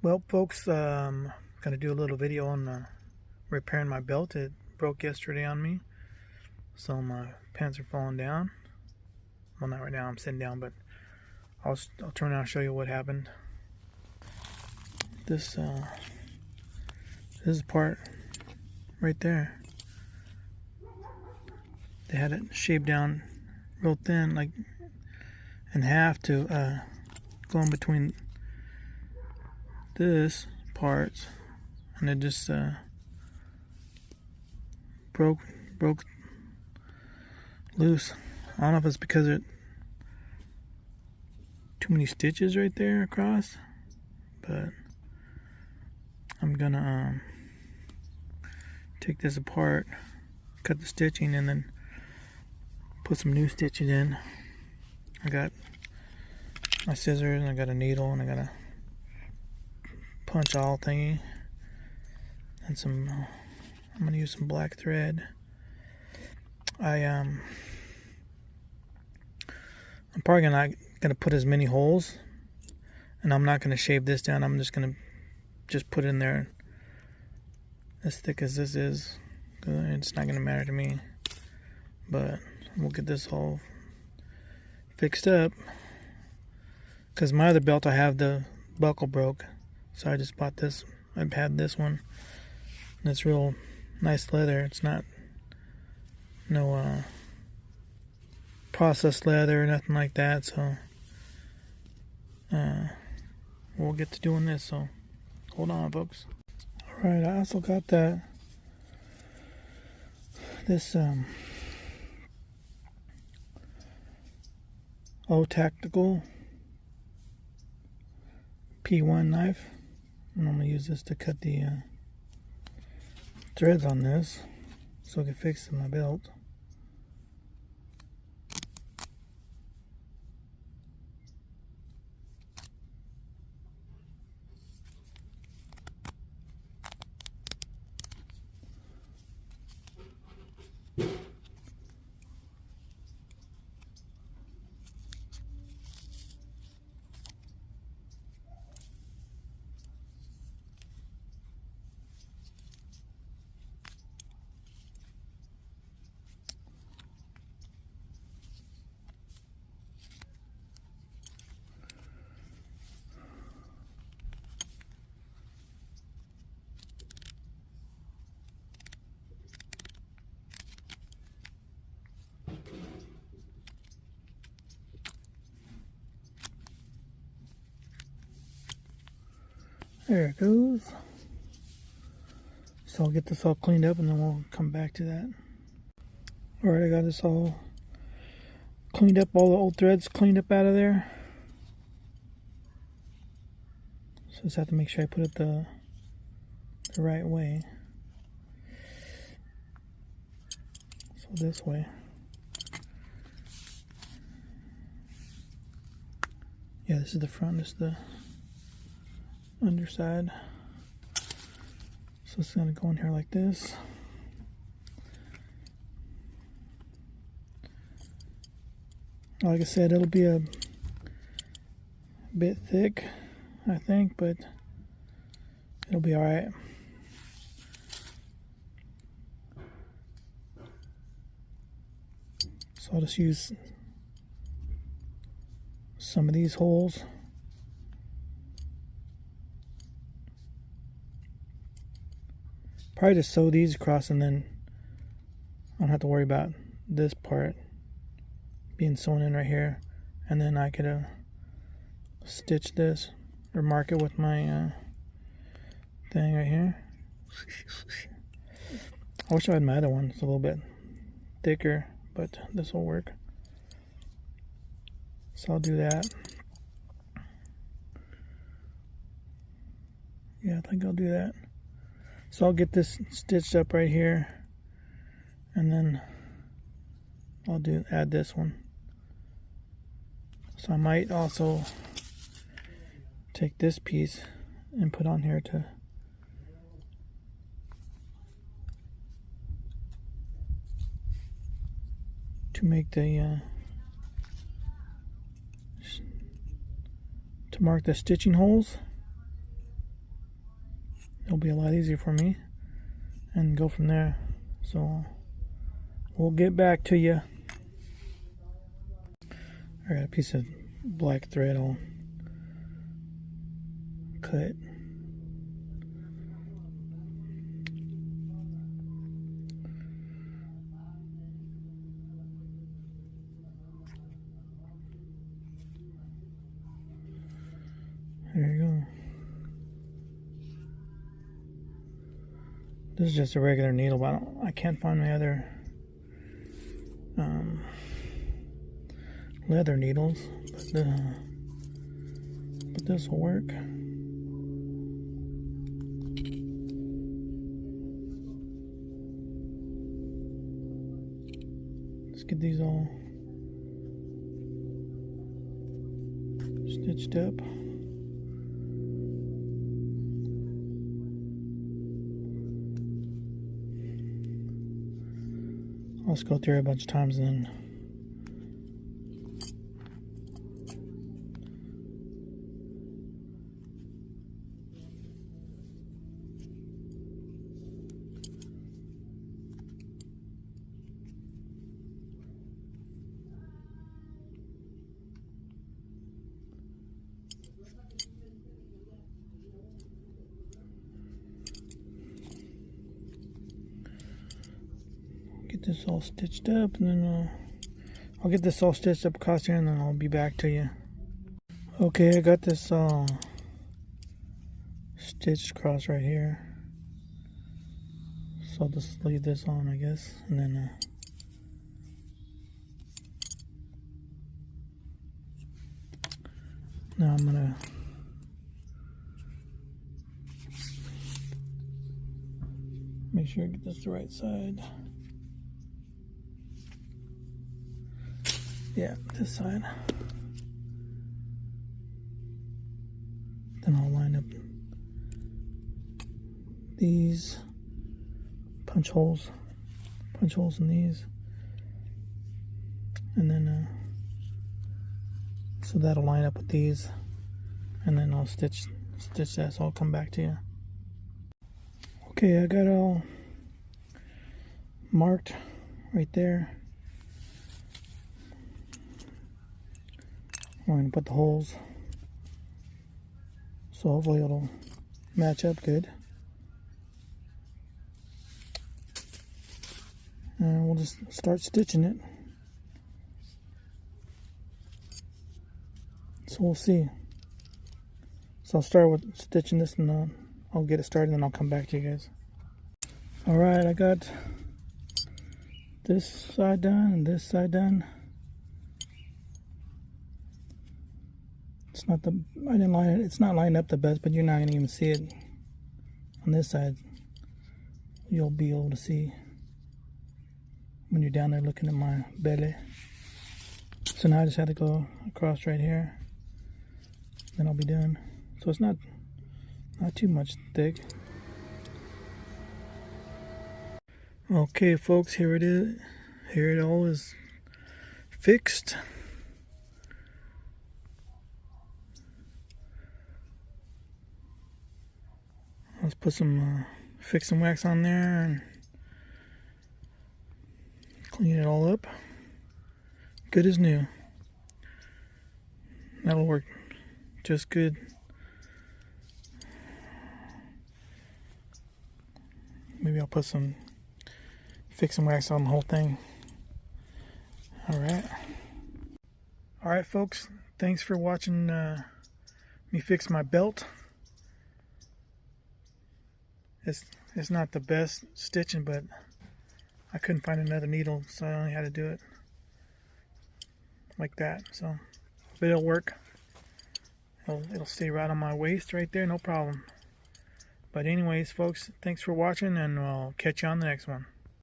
Well, folks, gonna do a little video on repairing my belt. It broke yesterday on me, so my pants are falling down. Well, not right now. I'm sitting down, but I'll turn around and show you what happened. This is part right there. They had it shaved down real thin, like in half, to go in between this part, and it just broke loose. I don't know if it's because of too many stitches right there across, but I'm gonna take this apart, cut the stitching, and then put some new stitching in. I got my scissors, and I got a needle, and I got a punch awl thingy, and some I'm gonna use some black thread. I'm probably not gonna put as many holes, and I'm not gonna shave this down. I'm just gonna put it in there as thick as this is. It's not gonna matter to me, but we'll get this all fixed up, because my other belt, I have the buckle broke, so I just bought this. I've had this one, and it's real nice leather. It's not no processed leather or nothing like that, so we'll get to doing this. So hold on, folks. All right, I also got this O-Tactical P1 knife, and I'm gonna use this to cut the threads on this so I can fix my belt. There it goes. So I'll get this all cleaned up, and then we'll come back to that. Alright, I got this all cleaned up, all the old threads cleaned up out of there. So just have to make sure I put it the right way. So this way. Yeah, this is the front, this is the underside. So it's going to go in here like this. Like I said, it'll be a bit thick, I think, but it'll be alright. So I'll just use some of these holes. Probably just sew these across, and then I don't have to worry about this part being sewn in right here. And then I could stitch this or mark it with my thing right here. I wish I had my other one. It's a little bit thicker, but this will work. So I'll do that. Yeah, I think I'll do that. So I'll get this stitched up right here, and then I'll add this one. So I might also take this piece and put on here to make the to mark the stitching holes. it'll be a lot easier for me and go from there. So we'll get back to you. I got a piece of black thread I'll cut. There you go. This is just a regular needle, but I can't find my other leather needles. But this will work. Let's get these all stitched up. Let's go through it a bunch of times and then get this all stitched up, and then I'll get this all stitched up across here, and then I'll be back to you. Okay, I got this stitched across right here, so I'll just leave this on, I guess, and then now I'm gonna make sure I get this the right side. Yeah, this side. Then I'll line up these punch holes in these, and then so that'll line up with these, and then I'll stitch that. So I'll come back to you. Okay, I got it all marked right there. We're going to put the holes, so hopefully it'll match up good. And we'll just start stitching it. So we'll see. So I'll start with stitching this, and I'll get it started, and I'll come back to you guys. Alright, I got this side done and this side done. It's not lined up the best, but you're not going to even see it on this side. You'll be able to see when you're down there looking at my belly. So now I just had to go across right here, then I'll be done. So it's not too much thick. Okay folks, here it is. Here it all is fixed. Let's put some fix and wax on there and clean it all up. Good as new. That'll work just good. Maybe I'll put some fix and wax on the whole thing. Alright folks, thanks for watching me fix my belt. It's not the best stitching, but I couldn't find another needle, so I only had to do it like that. So, but it'll work. It'll stay right on my waist right there, no problem. But anyways, folks, thanks for watching, and I'll catch you on the next one.